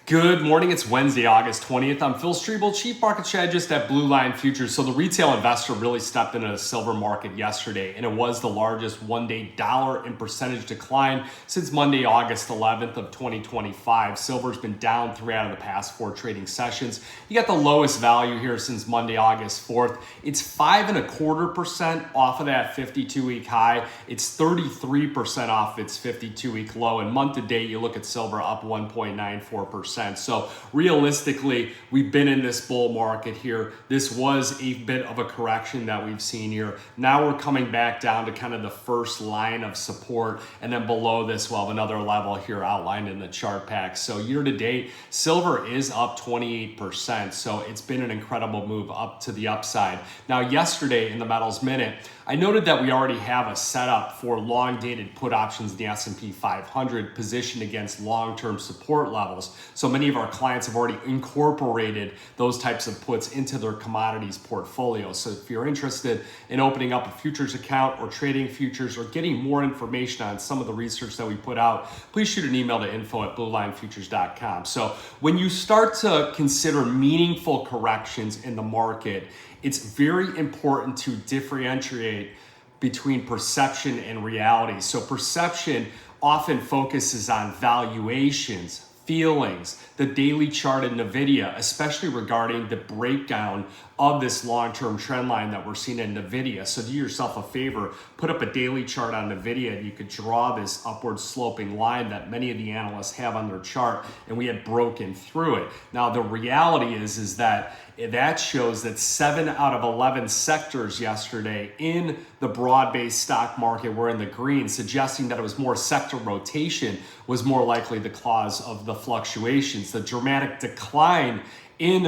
Good morning. It's Wednesday, August 20th. I'm Phil Streible, Chief Market Strategist at Blue Line Futures. So the retail investor really stepped into the silver market yesterday, and it was the largest one-day dollar and percentage decline since Monday, August 11th of 2025. Silver's been down 3 out of the past 4 trading sessions. You got the lowest value here since Monday, August 4th. It's 5.25% off of that 52-week high. It's 33% off its 52-week low. And month to date, you look at silver up 1.94%. So realistically, we've been in this bull market here. This was a bit of a correction that we've seen here. Now we're coming back down to kind of the first line of support, and then below this we'll have another level here outlined in the chart pack. So year to date, silver is up 28%. So it's been an incredible move up to the upside. Now yesterday in the Metals Minute, I noted that we already have a setup for long-dated put options in the S&P 500 positioned against long-term support levels. So many of our clients have already incorporated those types of puts into their commodities portfolio. So if you're interested in opening up a futures account or trading futures or getting more information on some of the research that we put out, please shoot an email to info@bluelinefutures.com. So when you start to consider meaningful corrections in the market, it's very important to differentiate between perception and reality. So perception often focuses on valuations, feelings, the daily chart in Nvidia, especially regarding the breakdown of this long-term trend line that we're seeing in Nvidia. So do yourself a favor, put up a daily chart on Nvidia and you could draw this upward sloping line that many of the analysts have on their chart, and we had broken through it. Now the reality is that shows that 7 out of 11 sectors yesterday in the broad-based stock market were in the green, suggesting that it was more sector rotation was more likely the cause of the fluctuations. The dramatic decline in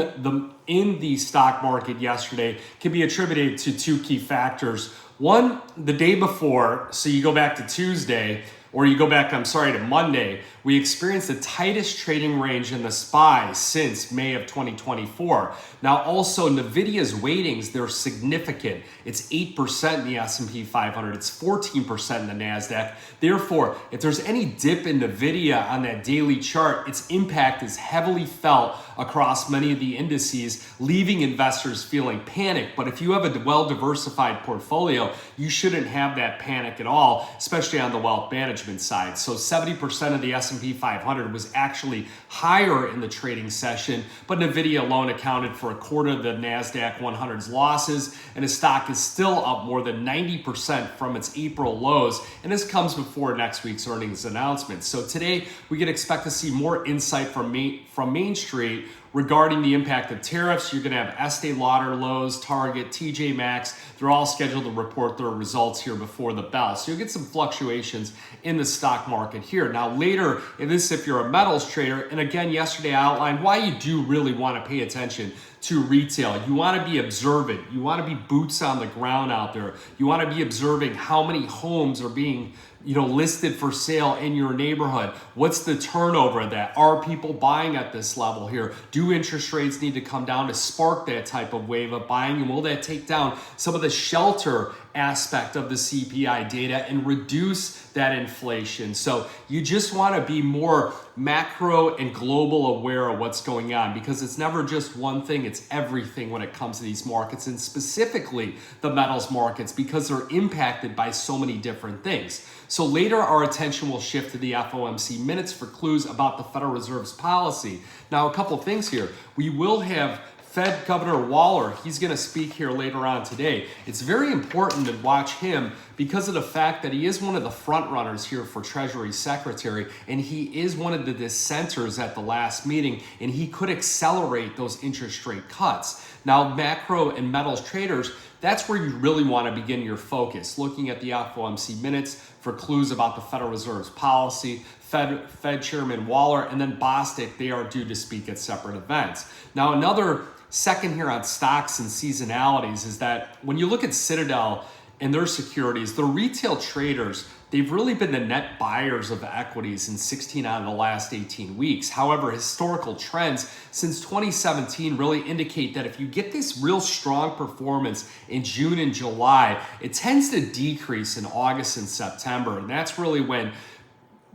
the stock market yesterday can be attributed to 2 key factors. One, the day before, so you go back to Tuesday, or you go back, to Monday, we experienced the tightest trading range in the SPY since May of 2024. Now also Nvidia's weightings, they're significant. It's 8% in the S&P 500, it's 14% in the NASDAQ. Therefore, if there's any dip in Nvidia on that daily chart, its impact is heavily felt across many of the indices, leaving investors feeling panic. But if you have a well-diversified portfolio, you shouldn't have that panic at all, especially on the wealth management side. So 70% of the S&P 500 was actually higher in the trading session, but Nvidia alone accounted for a quarter of the NASDAQ 100's losses, and the stock is still up more than 90% from its April lows, and this comes before next week's earnings announcement. So today, we can expect to see more insight from Main Street regarding the impact of tariffs. You're going to have Estee Lauder, Lowe's, Target, TJ Maxx. They're all scheduled to report their results here before the bell. So you'll get some fluctuations in the stock market here. Now later, if you're a metals trader, and again, yesterday I outlined why you do really want to pay attention to retail. You want to be observant. You want to be boots on the ground out there. You want to be observing how many homes are being listed for sale in your neighborhood. What's the turnover of that? Are people buying at this level here? Do interest rates need to come down to spark that type of wave of buying? And will that take down some of the shelter aspect of the CPI data and reduce that inflation? So you just want to be more macro and global aware of what's going on, because it's never just one thing, it's everything when it comes to these markets, and specifically the metals markets, because they're impacted by so many different things. So later our attention will shift to the FOMC minutes for clues about the Federal Reserve's policy. Now a couple things here. We will have Fed Governor Waller, he's going to speak here later on today. It's very important to watch him because of the fact that he is one of the front runners here for Treasury Secretary, and he is one of the dissenters at the last meeting, and he could accelerate those interest rate cuts. Now, macro and metals traders, that's where you really want to begin your focus, looking at the FOMC minutes for clues about the Federal Reserve's policy. Fed Chairman Waller and then Bostic, they are due to speak at separate events. Now, another second here on stocks and seasonalities is that when you look at Citadel and their securities, the retail traders, they've really been the net buyers of equities in 16 out of the last 18 weeks. However, historical trends since 2017 really indicate that if you get this real strong performance in June and July, it tends to decrease in August and September. And that's really when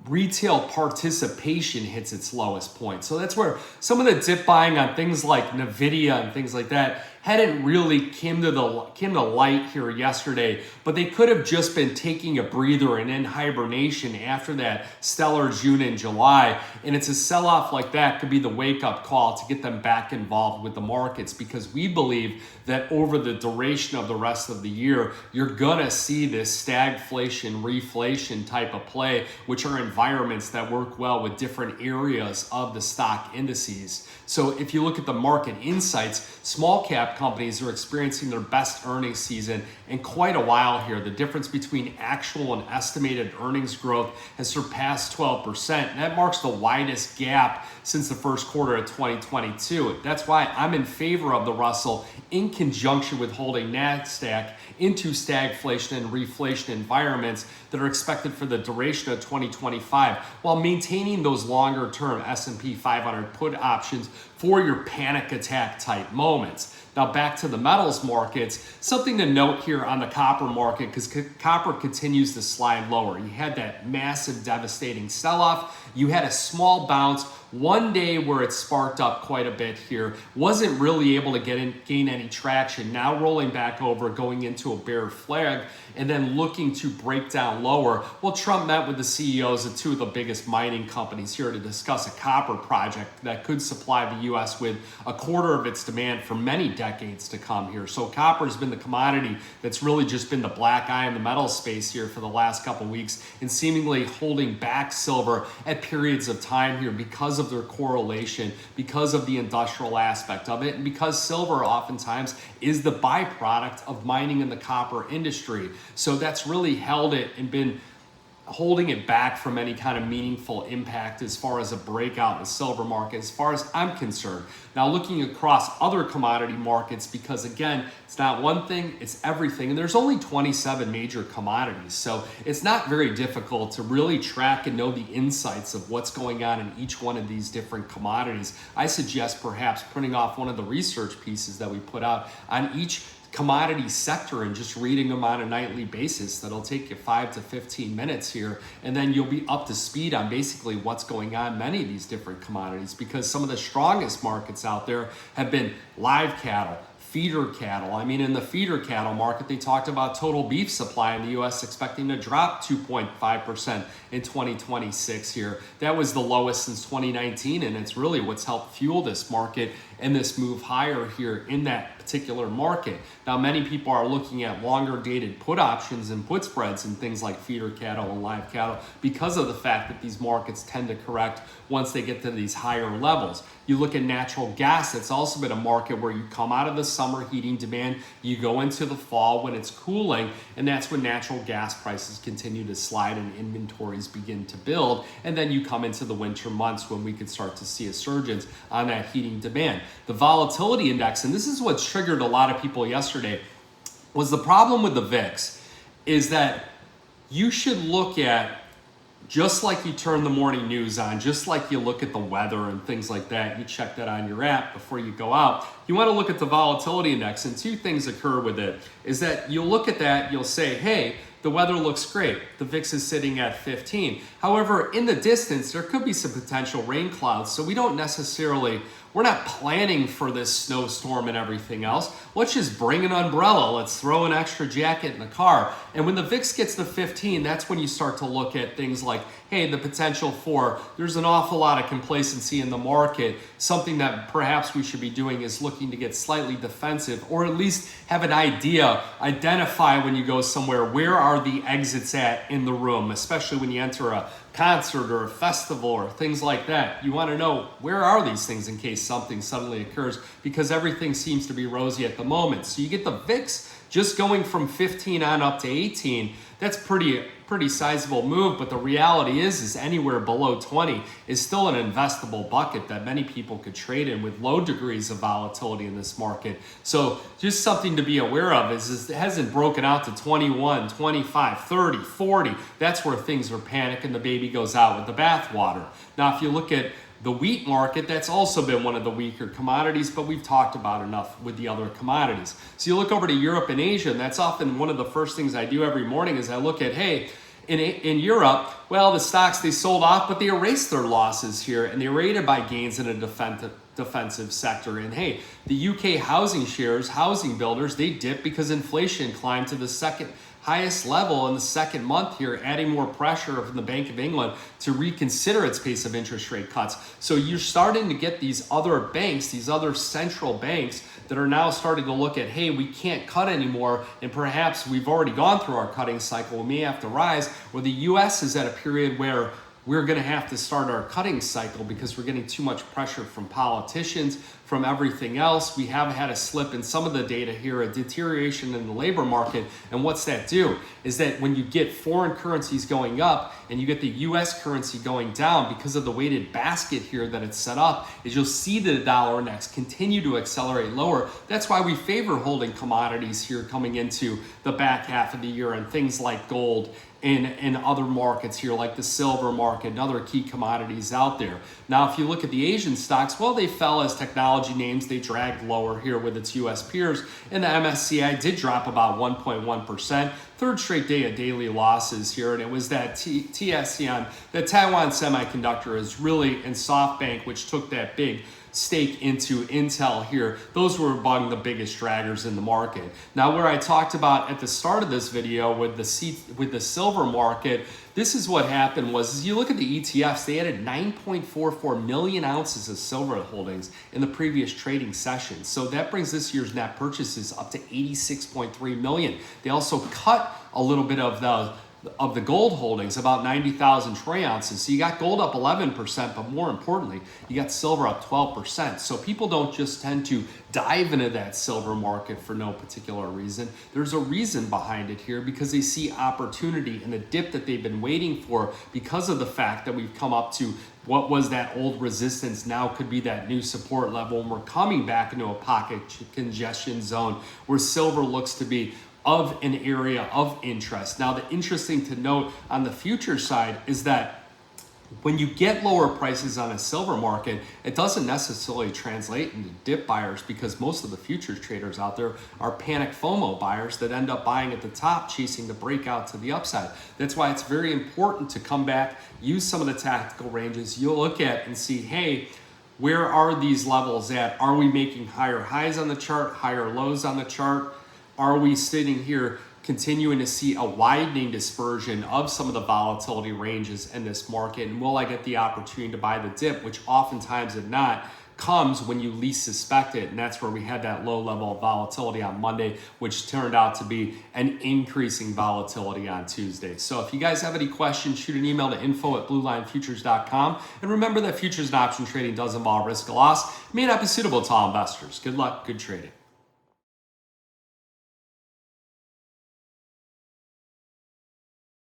retail participation hits its lowest point. So that's where some of the dip buying on things like Nvidia and things like that hadn't really came to light here yesterday, but they could have just been taking a breather and in hibernation after that stellar June and July. And it's a sell-off like that could be the wake-up call to get them back involved with the markets, because we believe that over the duration of the rest of the year, you're gonna see this stagflation, reflation type of play, which are environments that work well with different areas of the stock indices. So if you look at the market insights, small cap companies are experiencing their best earnings season in quite a while here. The difference between actual and estimated earnings growth has surpassed 12%. And that marks the widest gap since the first quarter of 2022. That's why I'm in favor of the Russell in conjunction with holding NASDAQ into stagflation and reflation environments that are expected for the duration of 2025, while maintaining those longer term S&P 500 put options for your panic attack type moments. Now back to the metals markets, something to note here on the copper market, because copper continues to slide lower. You had that massive devastating sell-off. You had a small bounce one day where it sparked up quite a bit here. Wasn't really able to gain any traction. Now rolling back over, going into a bear flag, and then looking to break down lower. Well, Trump met with the CEOs of two of the biggest mining companies here to discuss a copper project that could supply the U.S. with a quarter of its demand for many decades to come here. So copper's been the commodity that's really just been the black eye in the metal space here for the last couple weeks, and seemingly holding back silver at periods of time here because of their correlation, because of the industrial aspect of it, and because silver oftentimes is the byproduct of mining in the copper industry. So that's really held it and been holding it back from any kind of meaningful impact as far as a breakout in the silver market, as far as I'm concerned. Now looking across other commodity markets, because again, it's not one thing, it's everything. And there's only 27 major commodities. So it's not very difficult to really track and know the insights of what's going on in each one of these different commodities. I suggest perhaps printing off one of the research pieces that we put out on each commodity sector and just reading them on a nightly basis. That'll take you 5 to 15 minutes here, and then you'll be up to speed on basically what's going on in many of these different commodities, because some of the strongest markets out there have been live cattle, feeder cattle. I mean, in the feeder cattle market, they talked about total beef supply in the U.S. expecting to drop 2.5% in 2026 here. That was the lowest since 2019, and it's really what's helped fuel this market and this move higher here in that particular market. Now, many people are looking at longer dated put options and put spreads and things like feeder cattle and live cattle because of the fact that these markets tend to correct once they get to these higher levels. You look at natural gas, it's also been a market where you come out of the summer heating demand, you go into the fall when it's cooling, and that's when natural gas prices continue to slide and inventories begin to build. And then you come into the winter months when we could start to see a surge on that heating demand. The volatility index, and this is what's triggered a lot of people yesterday, was the problem with the VIX is that you should look at, just like you turn the morning news on, just like you look at the weather and things like that, you check that on your app before you go out, you want to look at the volatility index, and two things occur with it, is that you'll look at that, you'll say, hey, the weather looks great. The VIX is sitting at 15. However, in the distance, there could be some potential rain clouds, so we're not planning for this snowstorm and everything else. Let's just bring an umbrella. Let's throw an extra jacket in the car. And when the VIX gets to 15, that's when you start to look at things like, hey, the potential for, there's an awful lot of complacency in the market. Something that perhaps we should be doing is looking to get slightly defensive, or at least have an idea, identify when you go somewhere, where are the exits at in the room, especially when you enter a concert or a festival or things like that. You want to know, where are these things in case something suddenly occurs, because everything seems to be rosy at the moment. So you get the VIX just going from 15 on up to 18. That's pretty sizable move, but the reality is anywhere below 20 is still an investable bucket that many people could trade in with low degrees of volatility in this market. So just something to be aware of is it hasn't broken out to 21, 25, 30, 40. That's where things are panic and the baby goes out with the bathwater. Now, if you look at the wheat market, that's also been one of the weaker commodities, but we've talked about enough with the other commodities. So you look over to Europe and Asia, and that's often one of the first things I do every morning is I look at, hey, In Europe, well, the stocks, they sold off, but they erased their losses here, and they were aided by gains in a defensive sector. And hey, the UK housing shares, housing builders, they dipped because inflation climbed to the second highest level in the second month here, adding more pressure from the Bank of England to reconsider its pace of interest rate cuts. So you're starting to get these other banks, these other central banks that are now starting to look at, hey, we can't cut anymore, and perhaps we've already gone through our cutting cycle, we may have to rise, where the US is at a period where we're going to have to start our cutting cycle because we're getting too much pressure from politicians, from everything else. We have had a slip in some of the data here, a deterioration in the labor market. And what's that do? Is that when you get foreign currencies going up and you get the US currency going down because of the weighted basket here that it's set up, is you'll see the dollar index continue to accelerate lower. That's why we favor holding commodities here coming into the back half of the year, and things like gold in other markets here, like the silver market and other key commodities out there. Now, if you look at the Asian stocks, well, they fell as technology names. They dragged lower here with its US peers, and the MSCI did drop about 1.1%. Third straight day of daily losses here, and it was that TSCN, the Taiwan Semiconductor is really, and SoftBank, which took that big stake into Intel here. Those were among the biggest draggers in the market. Now, where I talked about at the start of this video with the silver market, this is what happened was, as you look at the ETFs, they added 9.44 million ounces of silver holdings in the previous trading session. So that brings this year's net purchases up to 86.3 million. They also cut a little bit of the gold holdings, about 90,000 troy ounces. So you got gold up 11%, but more importantly, you got silver up 12%. So people don't just tend to dive into that silver market for no particular reason. There's a reason behind it here, because they see opportunity in the dip that they've been waiting for, because of the fact that we've come up to what was that old resistance now could be that new support level, and we're coming back into a pocket congestion zone where silver looks to be of an area of interest. Now, the interesting to note on the future side is that when you get lower prices on a silver market, it doesn't necessarily translate into dip buyers, because most of the futures traders out there are panic FOMO buyers that end up buying at the top, chasing the breakout to the upside. That's why it's very important to come back, use some of the tactical ranges you'll look at and see, hey, where are these levels at? Are we making higher highs on the chart, higher lows on the chart? Are we sitting here continuing to see a widening dispersion of some of the volatility ranges in this market? And will I get the opportunity to buy the dip, which oftentimes, if not, comes when you least suspect it? And that's where we had that low level of volatility on Monday, which turned out to be an increasing volatility on Tuesday. So if you guys have any questions, shoot an email to info@bluelinefutures.com. And remember that futures and option trading does involve risk of loss. It may not be suitable to all investors. Good luck, good trading.